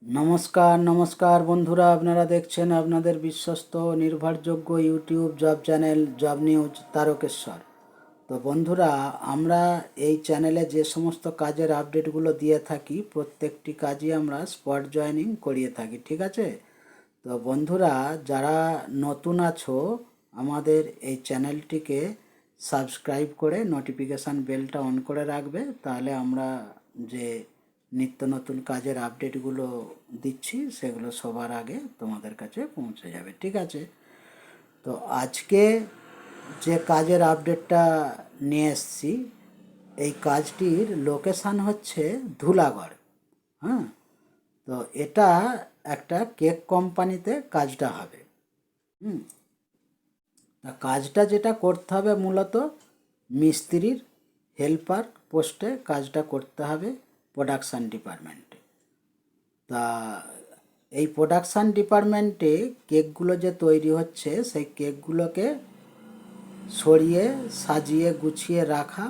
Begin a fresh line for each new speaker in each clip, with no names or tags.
নমস্কার নমস্কার বন্ধুরা, আপনারা দেখছেন আপনাদের বিশ্বস্ত নির্ভরযোগ্য YouTube job channel job news Tarakeswar. তো বন্ধুরা, আমরা এই চ্যানেলে যে সমস্ত কাজের আপডেটগুলো দিয়ে থাকি প্রত্যেকটি কাজই আমরা স্পট জয়েনিং করিয়ে থাকি, ঠিক আছে? তো বন্ধুরা, যারা নতুন আছো আমাদের এই চ্যানেলটিকে সাবস্ক্রাইব করে নোটিফিকেশান বেলটা অন করে রাখবে, তাহলে আমরা যে নিত্য নতুন কাজের আপডেটগুলো দিচ্ছি সেগুলো সবার আগে তোমাদের কাছে পৌঁছে যাবে, ঠিক আছে? তো আজকে যে কাজের আপডেটটা নিয়ে এসছি, এই কাজটির লোকেশান হচ্ছে ধুলাগড়। হ্যাঁ, তো এটা একটা কেক কোম্পানিতে কাজটা হবে। তা কাজটা যেটা করতে হবে মূলত মিস্ত্রির হেল্পার পোস্টে কাজটা করতে হবে প্রোডাকশান ডিপার্টমেন্টে। তা এই প্রোডাকশান ডিপার্টমেন্টে কেকগুলো যে তৈরি হচ্ছে সেই কেকগুলোকে সরিয়ে সাজিয়ে গুছিয়ে রাখা,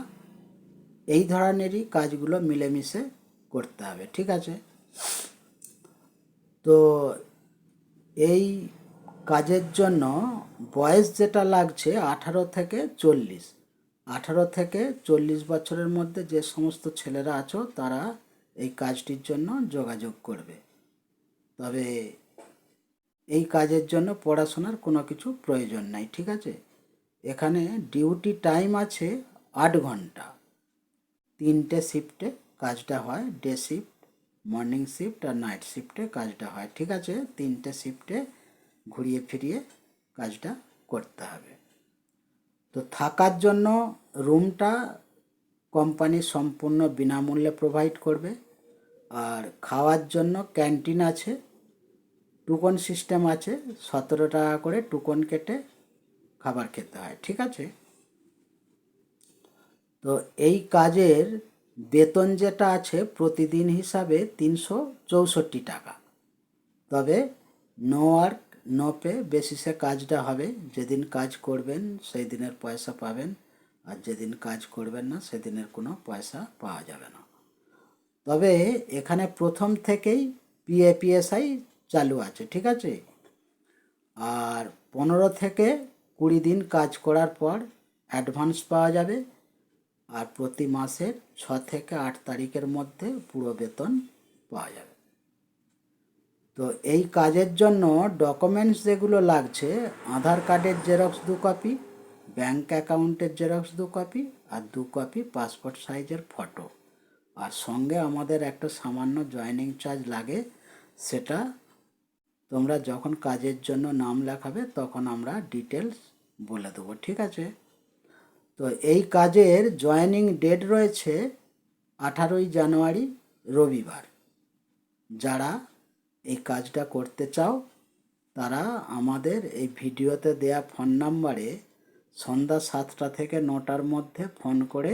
এই ধরনেরই কাজগুলো মিলেমিশে করতে হবে, ঠিক আছে? তো এই কাজের জন্য বয়স যেটা লাগছে 18 থেকে 40। 18 থেকে 40 বছরের মধ্যে যে সমস্ত ছেলেরা আছো তারা এই কাজটির জন্য যোগাযোগ করবে। তবে এই কাজের জন্য পড়াশোনার কোনো কিছু প্রয়োজন নাই, ঠিক আছে? এখানে ডিউটি টাইম আছে 8 ঘন্টা। 3টে শিফটে কাজটা হয়, ডে শিফট, মর্নিং শিফট আর নাইট শিফটে কাজটা হয়, ঠিক আছে? 3টে শিফটে ঘুরিয়ে ফিরিয়ে কাজটা করতে হবে। তো থাকার জন্য রুমটা কোম্পানি সম্পূর্ণ বিনামূল্যে প্রোভাইড করবে। আর খাওয়ার জন্য ক্যান্টিন আছে, টুকন সিস্টেম আছে, 17 টাকা করে টুকন কেটে খাবার খেতে হয়, ঠিক আছে? তো এই কাজের বেতন যেটা আছে প্রতিদিন হিসাবে 364 টাকা। তবে নো ওয়ার্ক নো পে বেসিসে কাজটা হবে। যেদিন কাজ করবেন সেই দিনের পয়সা পাবেন, আর যেদিন কাজ করবেন না সেদিনের কোনো পয়সা পাওয়া যাবে না। তবে এখানে প্রথম থেকেই পিএফিএসআই চালু আছে, ঠিক আছে? আর 15 থেকে 20 দিন কাজ করার পর অ্যাডভান্স পাওয়া যাবে। আর প্রতি মাসের 6 থেকে 8 তারিখের মধ্যে পুরো বেতন পাওয়া যাবে। তো এই কাজের জন্য ডকুমেন্টস যেগুলো লাগছে, আধার কার্ডের জেরক্স 2 কপি, ব্যাঙ্ক অ্যাকাউন্টের জেরক্স 2 কপি, আর 2 কপি পাসপোর্ট সাইজের ফটো। আর সঙ্গে আমাদের একটা সামান্য জয়েনিং চার্জ লাগে, সেটা তোমরা যখন কাজের জন্য নাম লেখাবে তখন আমরা ডিটেলস বলে দেবো, ঠিক আছে? তো এই কাজের জয়েনিং ডেট রয়েছে 18 জানুয়ারি রবিবার। যারা এই কাজটা করতে চাও তারা আমাদের এই ভিডিওতে দেয়া ফোন নাম্বারে সন্ধ্যা 7টা থেকে 9টার মধ্যে ফোন করে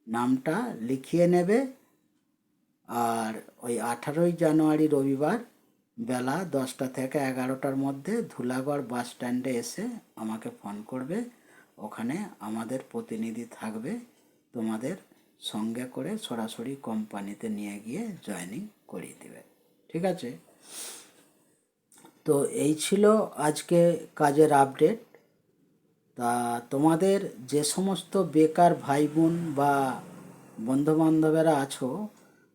নামটা লিখিয়ে নেবে। আর ওই 18 জানুয়ারি রবিবার বেলা 10টা থেকে 11টার মধ্যে ধুলাগড় বাস স্ট্যান্ডে এসে আমাকে ফোন করবে। ওখানে আমাদের প্রতিনিধি থাকবে, তোমাদের সঙ্গে করে সরাসরি কোম্পানিতে নিয়ে গিয়ে জয়েনিং করিয়ে দেবে, ঠিক আছে? তো এই ছিল আজকে কাজের আপডেট। তা তোমাদের যে সমস্ত বেকার ভাই বোন বা বন্ধুবান্ধবেরা আছো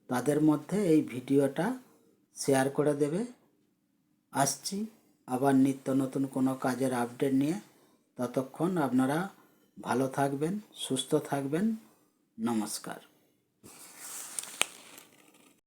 তাদের মধ্যে এই ভিডিওটা শেয়ার করে দেবে। আসছি আবার নিত্য নতুন কোনো কাজের আপডেট নিয়ে। ততক্ষণ আপনারা ভালো থাকবেন, সুস্থ থাকবেন। নমস্কার।